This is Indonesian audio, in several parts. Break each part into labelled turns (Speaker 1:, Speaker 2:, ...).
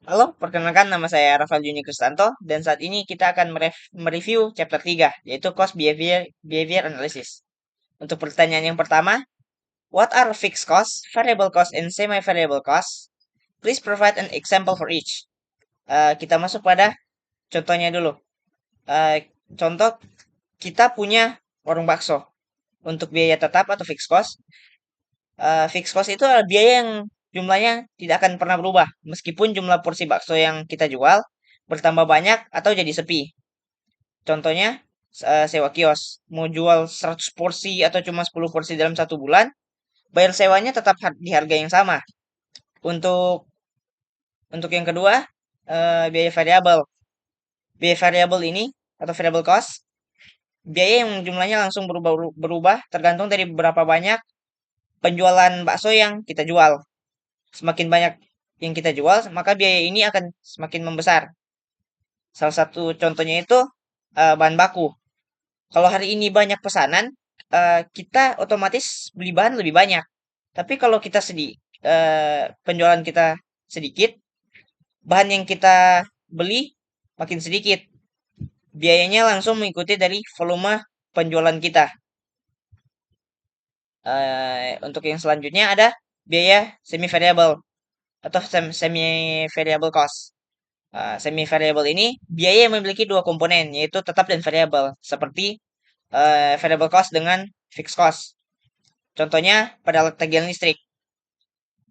Speaker 1: Halo, perkenalkan nama saya Rafael Juni Kristanto dan saat ini kita akan mereview chapter 3 yaitu Cost Behavior Analysis. Untuk pertanyaan yang pertama, what are fixed costs, variable costs, and semi-variable costs? Please provide an example for each. Kita masuk pada contohnya dulu. Contoh, kita punya warung bakso. Untuk biaya tetap atau fixed cost, fixed cost itu adalah biaya yang jumlahnya tidak akan pernah berubah meskipun jumlah porsi bakso yang kita jual bertambah banyak atau jadi sepi. Contohnya sewa kios. Mau jual 100 porsi atau cuma 10 porsi dalam satu bulan, bayar sewanya tetap di harga yang sama. Untuk untuk yang kedua, biaya variabel. Biaya variabel ini atau variable cost, biaya yang jumlahnya langsung berubah tergantung dari berapa banyak penjualan bakso yang kita jual. Semakin banyak yang kita jual, maka biaya ini akan semakin membesar. Salah satu contohnya itu bahan baku. Kalau hari ini banyak pesanan, kita otomatis beli bahan lebih banyak. Tapi kalau penjualan kita sedikit, bahan yang kita beli makin sedikit. Biayanya langsung mengikuti dari volume penjualan kita. Untuk yang selanjutnya ada biaya semi variable atau semi variable cost. Semi variable ini biaya yang memiliki dua komponen yaitu tetap dan variabel seperti variable cost dengan fixed cost. Contohnya pada alat tagihan listrik,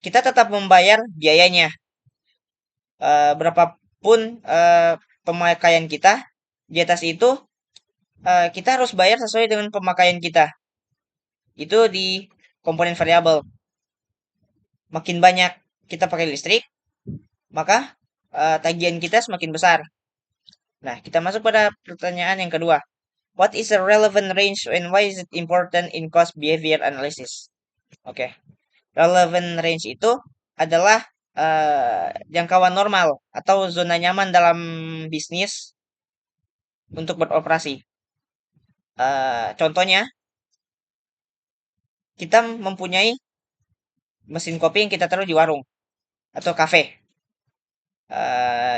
Speaker 1: kita tetap membayar biayanya berapapun pemakaian kita. Di atas itu kita harus bayar sesuai dengan pemakaian kita. Itu di komponen variabel. Makin banyak kita pakai listrik, maka tagihan kita semakin besar. Nah, kita masuk pada pertanyaan yang kedua. What is a relevant range and why is it important in cost behavior analysis? Oke, relevant range itu adalah jangkauan normal atau zona nyaman dalam bisnis untuk beroperasi. Contohnya, kita mempunyai mesin kopi yang kita taruh di warung atau kafe,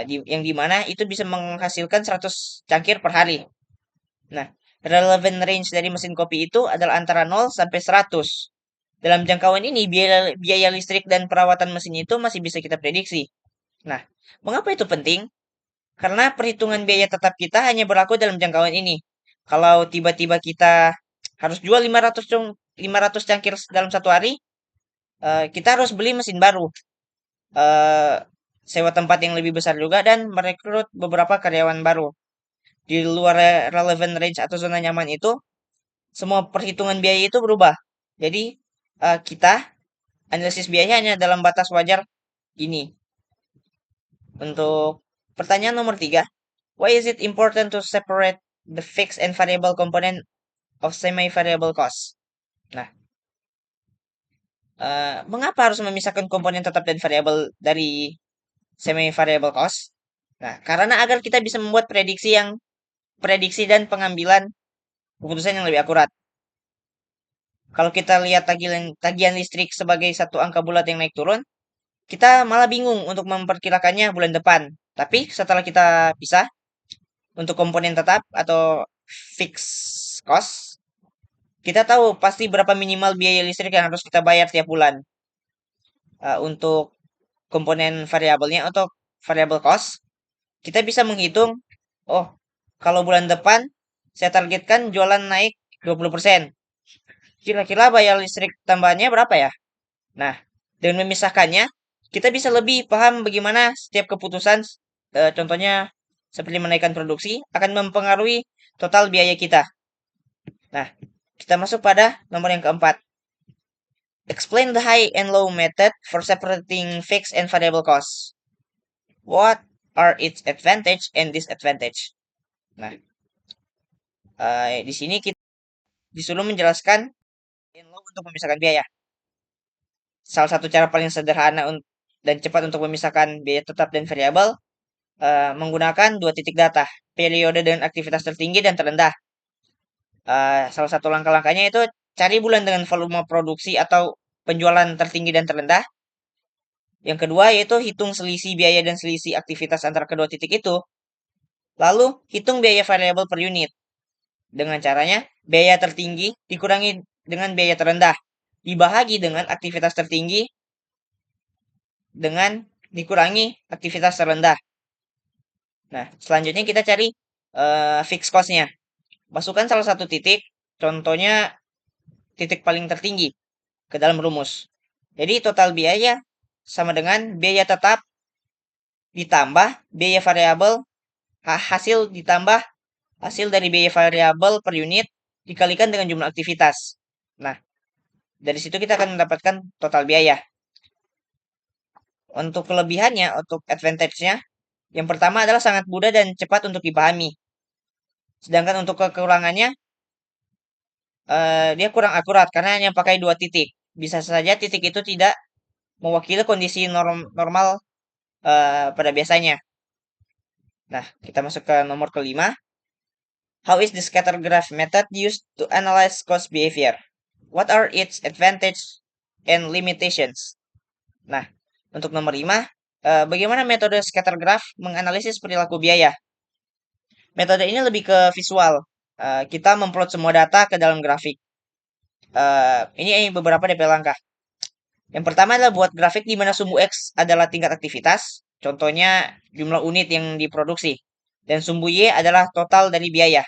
Speaker 1: yang dimana itu bisa menghasilkan 100 cangkir per hari. Nah, relevant range dari mesin kopi itu adalah antara 0 sampai 100. Dalam jangkauan ini, biaya listrik dan perawatan mesin itu masih bisa kita prediksi. Nah, mengapa itu penting? Karena perhitungan biaya tetap kita hanya berlaku dalam jangkauan ini. Kalau tiba-tiba kita harus jual 500 cangkir dalam satu hari, kita harus beli mesin baru, eh, sewa tempat yang lebih besar juga, dan merekrut beberapa karyawan baru. Di luar relevant range atau zona nyaman itu, semua perhitungan biaya itu berubah. Jadi, kita analisis biaya hanya dalam batas wajar ini. Untuk pertanyaan nomor 3, why is it important to separate the fixed and variable component of semi-variable cost? Nah, mengapa harus memisahkan komponen tetap dan variabel dari semi-variable cost? Nah, karena agar kita bisa membuat prediksi dan pengambilan keputusan yang lebih akurat. Kalau kita lihat tagihan listrik sebagai satu angka bulat yang naik turun, kita malah bingung untuk memperkirakannya bulan depan. Tapi setelah kita pisah untuk komponen tetap atau fixed cost, kita tahu pasti berapa minimal biaya listrik yang harus kita bayar tiap bulan. Untuk komponen variabelnya atau variable cost, kita bisa menghitung, oh, kalau bulan depan saya targetkan jualan naik 20%. Kira-kira bayar listrik tambahannya berapa ya? Nah, dengan memisahkannya, kita bisa lebih paham bagaimana setiap keputusan, contohnya seperti menaikkan produksi, akan mempengaruhi total biaya kita. Nah, kita masuk pada nomor yang keempat. Explain the high and low method for separating fixed and variable costs. What are its advantage and disadvantage? Nah, di sini kita disuruh menjelaskan high and low untuk memisahkan biaya. Salah satu cara paling sederhana dan cepat untuk memisahkan biaya tetap dan variabel menggunakan dua titik data, periode dengan aktivitas tertinggi dan terendah. Salah satu langkah-langkahnya itu cari bulan dengan volume produksi atau penjualan tertinggi dan terendah. Yang kedua yaitu hitung selisih biaya dan selisih aktivitas antara kedua titik itu. Lalu hitung biaya variabel per unit. Dengan caranya biaya tertinggi dikurangi dengan biaya terendah. Dibahagi dengan aktivitas tertinggi dengan dikurangi aktivitas terendah. Nah, selanjutnya kita cari fixed cost-nya. Masukkan salah satu titik, contohnya titik paling tertinggi ke dalam rumus. Jadi total biaya sama dengan biaya tetap ditambah biaya variabel hasil ditambah hasil dari biaya variabel per unit dikalikan dengan jumlah aktivitas. Nah, dari situ kita akan mendapatkan total biaya. Untuk kelebihannya, untuk advantage-nya, yang pertama adalah sangat mudah dan cepat untuk dipahami. Sedangkan untuk kekurangannya, dia kurang akurat karena hanya pakai dua titik. Bisa saja titik itu tidak mewakili kondisi normal pada biasanya. Nah, kita masuk ke nomor kelima. How is the scatter graph method used to analyze cost behavior? What are its advantages and limitations? Nah, untuk nomor 5, bagaimana metode scatter graph menganalisis perilaku biaya? Metode ini lebih ke visual. Kita memplot semua data ke dalam grafik. Ini beberapa DP langkah. Yang pertama adalah buat grafik di mana sumbu X adalah tingkat aktivitas, contohnya jumlah unit yang diproduksi, dan sumbu Y adalah total dari biaya.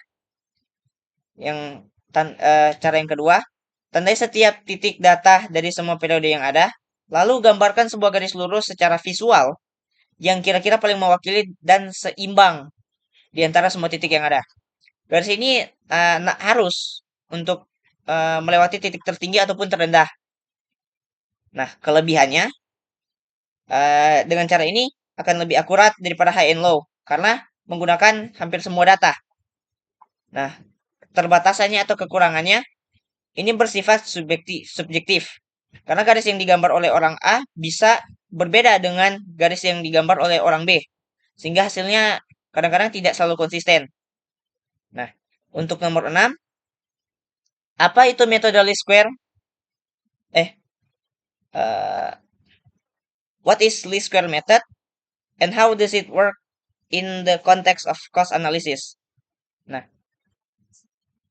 Speaker 1: Cara yang kedua, tandai setiap titik data dari semua periode yang ada, lalu gambarkan sebuah garis lurus secara visual yang kira-kira paling mewakili dan seimbang di antara semua titik yang ada. Garis ini harus untuk melewati titik tertinggi ataupun terendah. Nah, kelebihannya dengan cara ini akan lebih akurat daripada high and low karena menggunakan hampir semua data. Nah, terbatasannya atau kekurangannya ini bersifat subjektif. Karena garis yang digambar oleh orang A bisa berbeda dengan garis yang digambar oleh orang B. Sehingga hasilnya kadang-kadang tidak selalu konsisten. Nah, untuk nomor 6, apa itu metode least square? Uh, what is least square method? And how does it work in the context of cost analysis? Nah,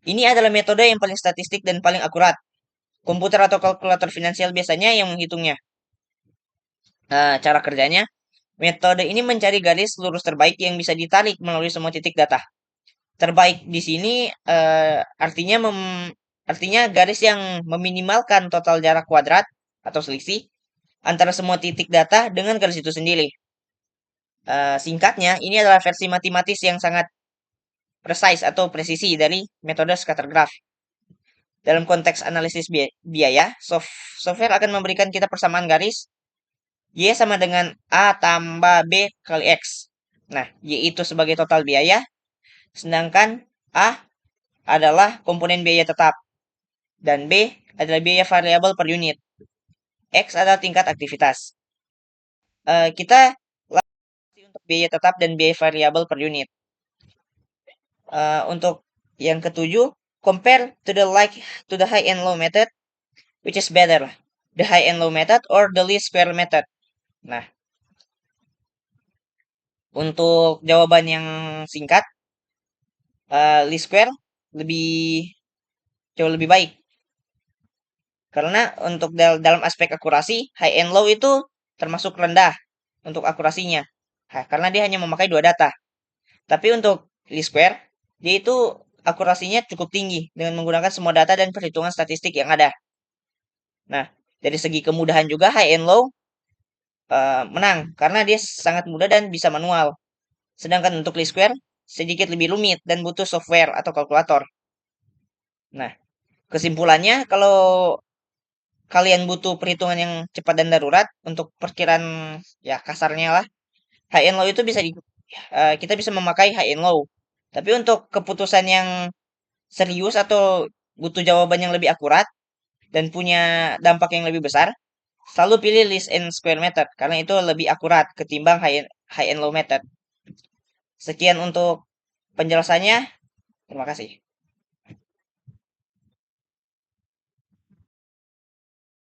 Speaker 1: ini adalah metode yang paling statistik dan paling akurat. Komputer atau kalkulator finansial biasanya yang menghitungnya. Cara kerjanya, metode ini mencari garis lurus terbaik yang bisa ditarik melalui semua titik data. Terbaik di sini artinya garis yang meminimalkan total jarak kuadrat atau selisih antara semua titik data dengan garis itu sendiri. Singkatnya, ini adalah versi matematis yang sangat precise atau presisi dari metode scatter graph. Dalam konteks analisis biaya, software akan memberikan kita persamaan garis Y sama dengan A tambah B kali X. Nah, Y itu sebagai total biaya, sedangkan A adalah komponen biaya tetap, dan B adalah biaya variabel per unit. X adalah tingkat aktivitas. Kita untuk biaya tetap dan biaya variabel per unit. Untuk yang ketujuh, compare to the high and low method, which is better, the high and low method or the least square method. Nah, untuk jawaban yang singkat, least square jauh lebih baik. Karena untuk dalam aspek akurasi, high and low itu termasuk rendah untuk akurasinya. Karena dia hanya memakai dua data. Tapi untuk least square, dia itu akurasinya cukup tinggi dengan menggunakan semua data dan perhitungan statistik yang ada. Nah, dari segi kemudahan juga high and low menang karena dia sangat mudah dan bisa manual. Sedangkan untuk least square sedikit lebih rumit dan butuh software atau kalkulator. Nah, kesimpulannya kalau kalian butuh perhitungan yang cepat dan darurat untuk perkiraan ya kasarnya lah, high and low itu kita bisa memakai high and low. Tapi untuk keputusan yang serius atau butuh jawaban yang lebih akurat dan punya dampak yang lebih besar, selalu pilih least and square method karena itu lebih akurat ketimbang high and low method. Sekian untuk penjelasannya. Terima kasih.